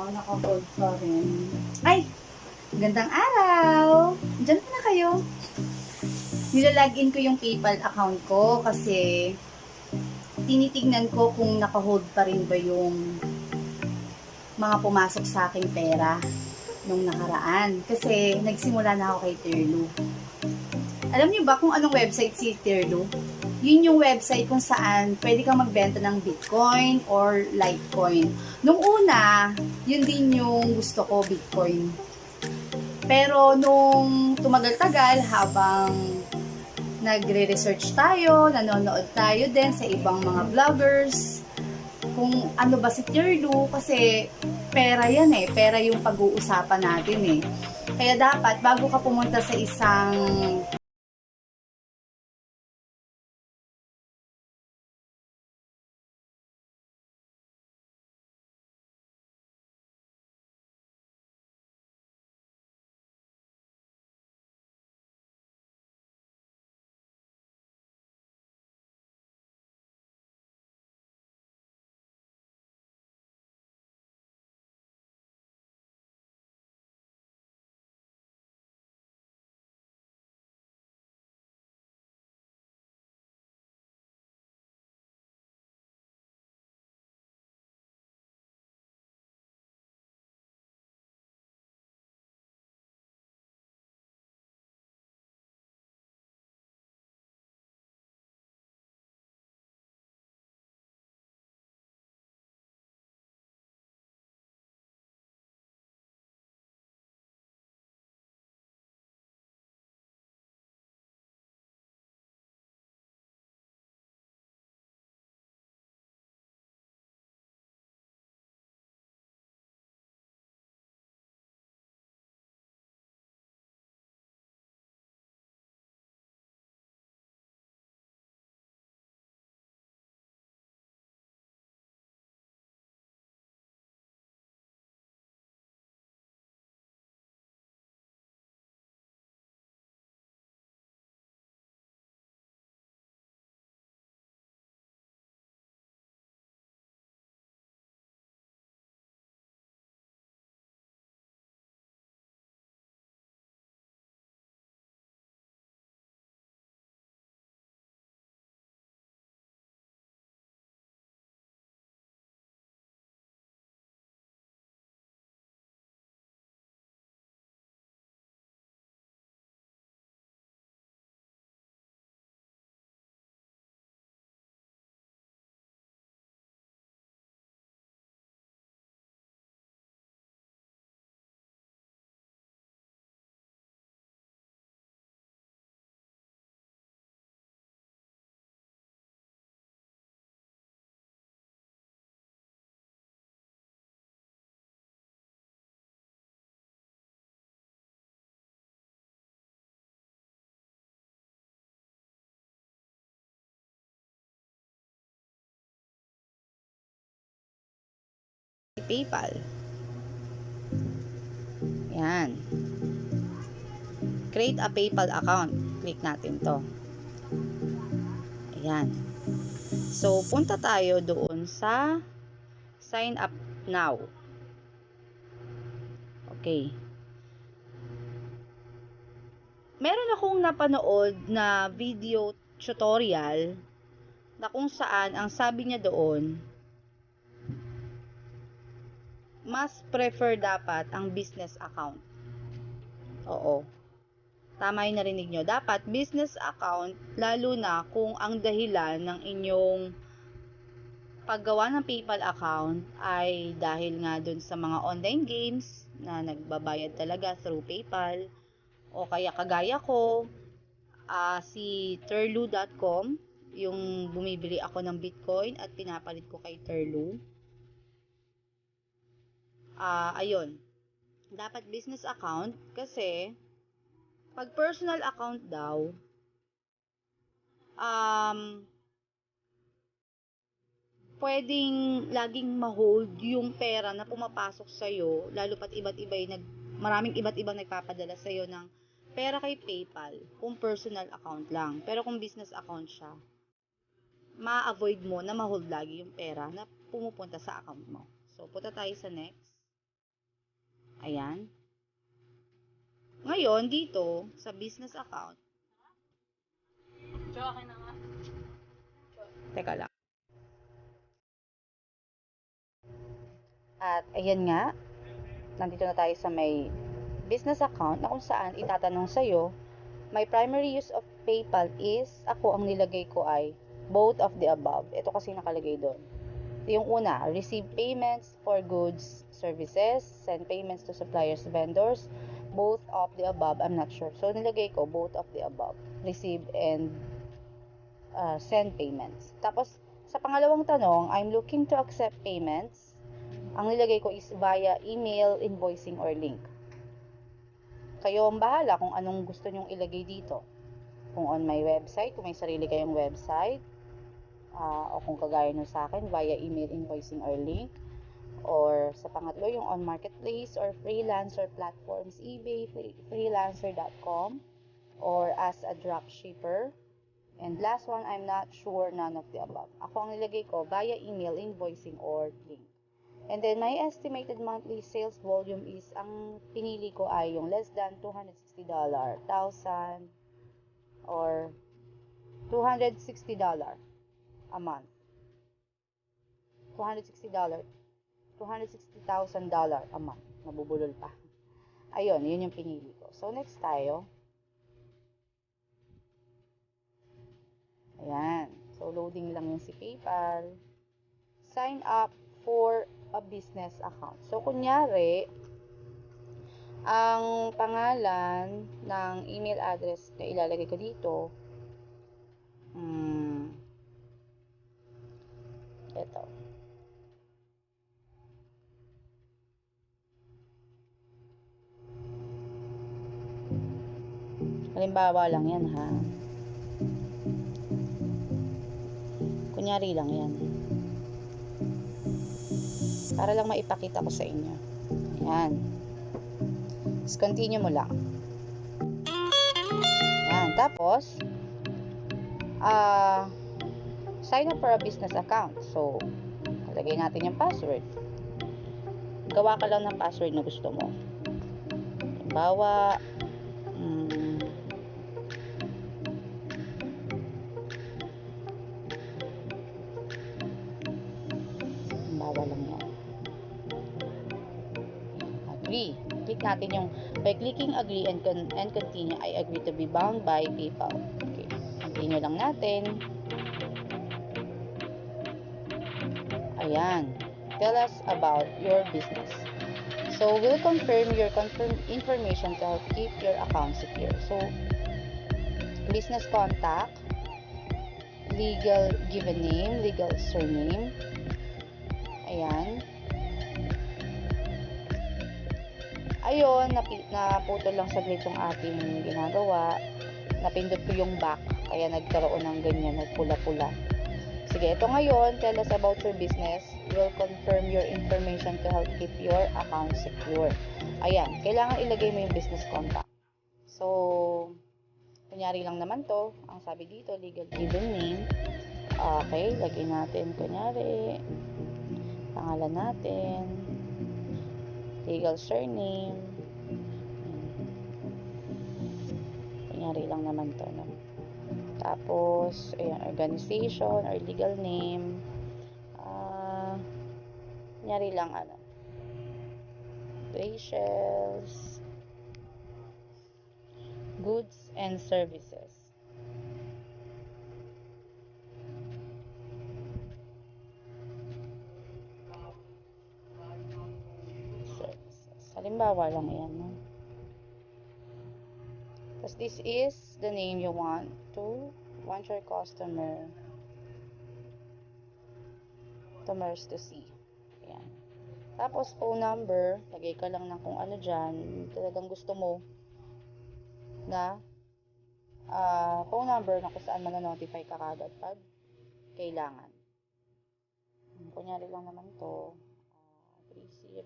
Naka-hold pa rin. Ay! Gandang araw! Diyan po na kayo. Nilalagin ko yung PayPal account ko kasi tinitignan ko kung naka-hold pa rin ba yung mga pumasok sa aking pera nung nakaraan. Kasi nagsimula na ako kay Terlu. Alam niyo ba kung anong website si Terlu? Yun yung website kung saan pwede kang magbenta ng Bitcoin or Litecoin. Nung una, yun din yung gusto ko, Bitcoin. Pero nung tumagal-tagal, habang nagre-research tayo, nanonood tayo din sa ibang mga vloggers, kung ano ba si Terlu, kasi pera yan eh, pera yung pag-uusapan natin eh. Kaya dapat, bago ka pumunta sa isang PayPal. Yan. Create a PayPal account. Click natin to. Ayan. So, punta tayo doon sa sign up now. Okay. Meron akong napanood na video tutorial na kung saan ang sabi niya doon, mas prefer dapat ang business account. Oo. Tama yung narinig nyo. Dapat business account, lalo na kung ang dahilan ng inyong paggawa ng PayPal account ay dahil nga dun sa mga online games na nagbabayad talaga through PayPal, o kaya kagaya ko, si Terlu.com, yung bumibili ako ng Bitcoin at pinapalit ko kay Terlu. Ayun. Dapat business account kasi pag personal account daw, um, pwedeng laging ma-hold yung pera na pumapasok sa'yo, lalo pat maraming iba't ibang nagpapadala sa'yo ng pera kay PayPal, kung personal account lang. Pero kung business account siya, ma-avoid mo na ma-hold lagi yung pera na pumupunta sa account mo. So, punta tayo sa next. Ayan. Ngayon, dito, sa business account, teka lang. At, ayan nga, nandito na tayo sa may business account na kung saan itatanong sa'yo, my primary use of PayPal is, ako ang nilagay ko ay both of the above. Ito kasi nakalagay doon. Yung una, receive payments for goods, services, send payments to suppliers, vendors, both of the above, I'm not sure. So, nilagay ko both of the above, receive and send payments. Tapos, sa pangalawang tanong, I'm looking to accept payments. Ang nilagay ko is via email, invoicing, or link. Kayo ang bahala kung anong gusto nyong ilagay dito. Kung on my website, kung may sarili kayong website, o kung kagaya nyo sa akin, via email, invoicing, or link. Or sa pangatlo, yung on marketplace or freelancer platforms, eBay, freelancer.com, or as a dropshipper. And last one, I'm not sure, none of the above. Ako ang nilagay ko via email, invoicing, or link. And then, my estimated monthly sales volume is, ang pinili ko ay yung less than $260, 1,000, or $260 a month. $260, $260,000 a month. Nabubulol pa. Ayun, yun yung pinili ko. So, next tayo. Ayan. So, loading lang yung si PayPal. Sign up for a business account. So, kunyari, ang pangalan ng email address na ilalagay ko dito, ito. Halimbawa lang yan, ha. Kunyari lang yan. Para lang maipakita ko sa inyo. Ayan. Just continue mo lang. Ayan. Tapos, sign up for a business account. So, lagay natin yung password. Gawa ka lang ng password na gusto mo. Halimbawa, lang yan. Agree. Click natin yung, by clicking agree and continue, I agree to be bound by PayPal. Okay. Continue lang natin. Ayan. Tell us about your business. So, we'll confirm your information to help keep your account secure. So, business contact, legal given name, legal surname. Ayan. Ayun, naputol lang saglit yung ating ginagawa. Napindot ko yung back, kaya nagkaroon ng ganyan, nagpula-pula. Sige, ito ngayon, tell us about your business. We'll confirm your information to help keep your account secure. Ayan, kailangan ilagay mo yung business contact. So, kunyari lang naman to, ang sabi dito, legal given name. Okay, lagay natin, kunyari, pangalan natin, legal surname. Kunyari lang naman to, no? Tapos, ayan, organization or legal name. Kunyari lang, Rachel's Goods and Services. Halimbawa lang yan, no? Tapos this is the name you want your customers to see. Ayan. Tapos phone number, lagay ka lang ng kung ano dyan, talagang gusto mo na phone number na kung saan notify ka kagad pag kailangan. Kunyari lang naman to, 30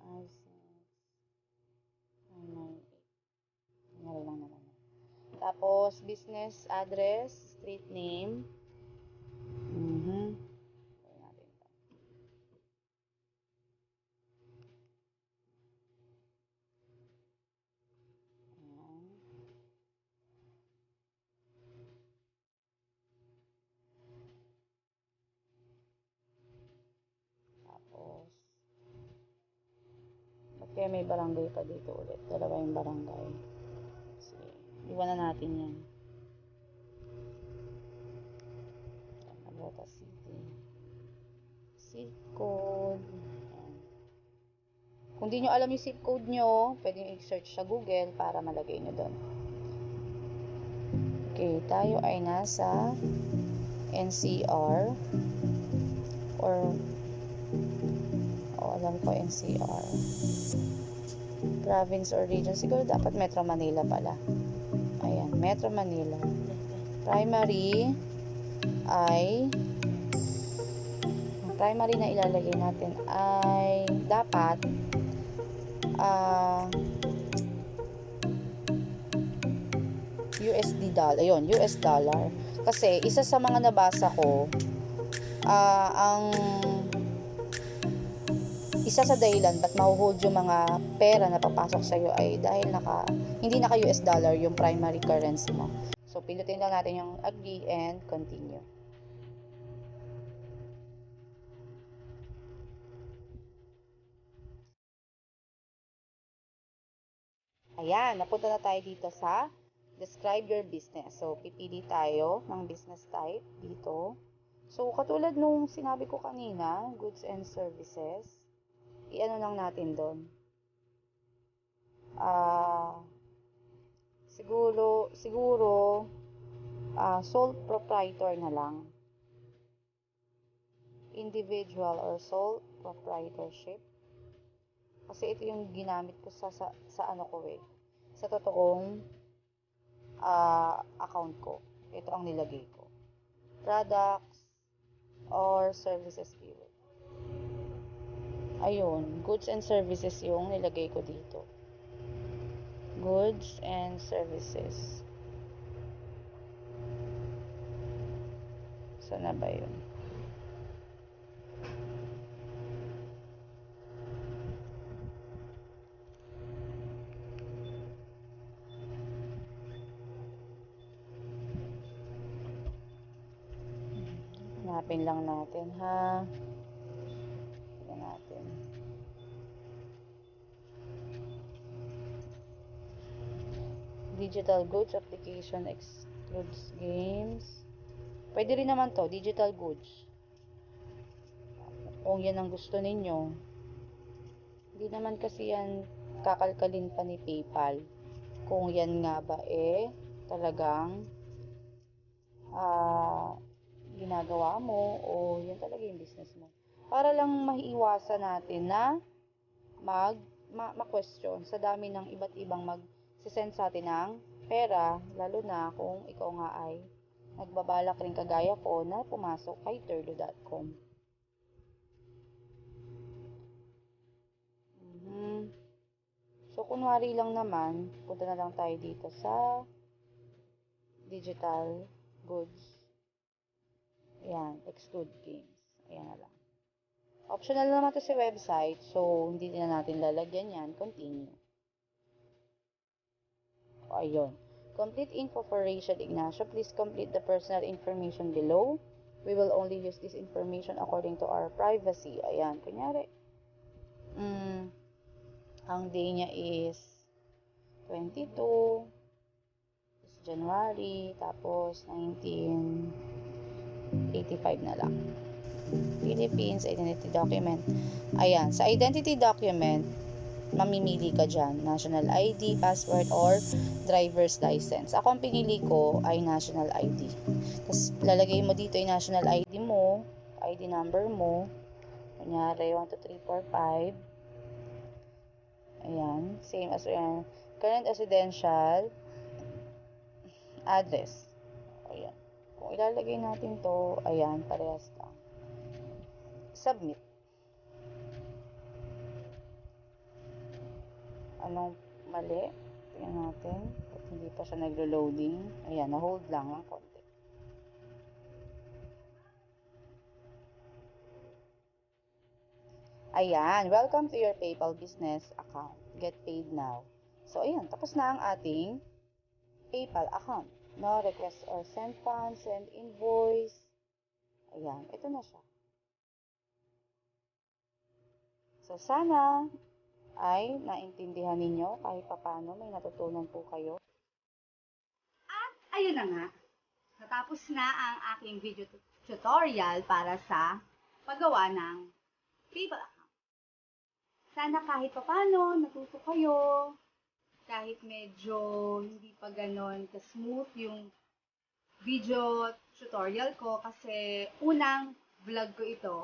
998. Kunyari lang naman. Tapos, business address, street name. Gawin natin to. Ayan. Tapos, ba't kaya may barangay pa dito ulit? Dalawa yung barangay. Sige, iwan na natin yan. Nagota City. Zip code. Ayan. Kung di nyo alam yung zip code nyo, pwede nyo i-search sa Google para malagay nyo doon. Okay, tayo ay nasa NCR or alam ko NCR. Province or region. Siguro dapat Metro Manila pala. Ayan, Metro Manila. Primary na ilalagay natin ay dapat USD dollar. Ayun, US dollar. Kasi isa sa mga nabasa ko, ang isa sa dahilan ba't mahuhold yung mga pera na papasok sa'yo ay dahil hindi naka US dollar yung primary currency mo. So, pindutin lang natin yung agree and continue. Ayan, napunta na tayo dito sa describe your business. So, pipili tayo ng business type dito. So, katulad nung sinabi ko kanina, goods and services, i-ano lang natin doon. Siguro, sole proprietor na lang. Individual or sole proprietorship. Kasi ito yung ginamit ko sa ano ko sa totoong account ko. Ito ang nilagay ko. Products or services keyword. Ayun, goods and services yung nilagay ko dito. Goods and services. Sana ba yun? Hanapin lang natin, ha? Tignan natin. Digital goods application excludes games. Pwede rin naman to, digital goods. Kung yan ang gusto ninyo. Hindi naman kasi yan kakalkalin pa ni PayPal. Kung yan nga ba talagang ginagawa mo o yan talaga yung business mo. Para lang maiiwasan natin na ma-question sa dami ng iba't ibang mag-send sa atin ng pera, lalo na kung ikaw nga ay nagbabalak rin kagaya ko na pumasok kay Turdo.com. So, kunwari lang naman, punta na lang tayo dito sa digital goods. Ayan, exclude games. Ayan na lang. Optional naman to sa website, so hindi na natin lalagyan yan. Continue. O, ayun. Complete info for Rachel Ignacio. Please complete the personal information below. We will only use this information according to our privacy. Ayan, kunyari. Ang day niya is 22. January, tapos 1985 na lang. Philippines, identity document. Ayan, sa identity document, mamimili ka dyan, national ID, passport, or driver's license. Ako ang pinili ko ay national ID. Tapos, lalagay mo dito yung national ID mo, ID number mo, kunyari, 1, 2, 3, 4, 5. Ayan, same as yan. Current residential, address. Ayan. Kung ilalagay natin to, ayan, parehas lang. Submit. Anong mali? Tingnan natin. At hindi pa siya naglo-loading. Ayan, na-hold lang ng konti. Ayan, welcome to your PayPal business account. Get paid now. So, ayan, tapos na ang ating PayPal account. No, request or send funds, send invoice. Ayan, ito na siya. So, sana ay naintindihan ninyo kahit papano may natutunan po kayo. At ayun na nga, natapos na ang aking video tutorial para sa paggawa ng PayPal account. Sana kahit papano natuto kayo, kahit medyo hindi pa ganon ka-smooth yung video tutorial ko kasi unang vlog ko ito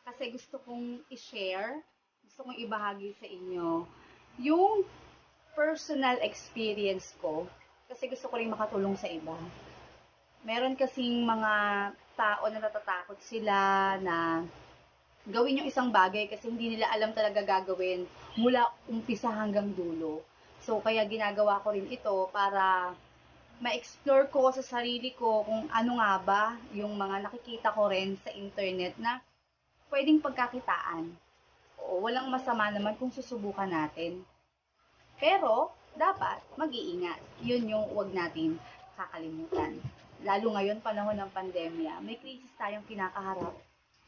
kasi gusto kong i-share, gusto kong ibahagi sa inyo yung personal experience ko kasi gusto ko rin makatulong sa iba. Meron kasing mga tao na natatakot sila na gawin yung isang bagay kasi hindi nila alam talaga gagawin mula umpisa hanggang dulo. So, kaya ginagawa ko rin ito para ma-explore ko sa sarili ko kung ano nga ba yung mga nakikita ko rin sa internet na pwedeng pagkakitaan. Oo, walang masama naman kung susubukan natin. Pero, dapat mag-iingat. Yun yung huwag natin kakalimutan. Lalo ngayon, panahon ng pandemya, may krisis tayong kinakaharap.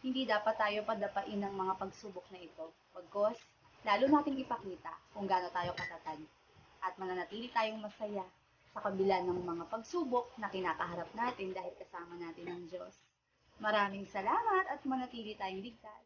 Hindi dapat tayo padapain ng mga pagsubok na ito. Pagkos, lalo nating ipakita kung gaano tayo katatag at mananatili tayong masaya sa kabila ng mga pagsubok na kinakaharap natin dahil kasama natin ang Diyos. Maraming salamat at manatili tayong ligtas.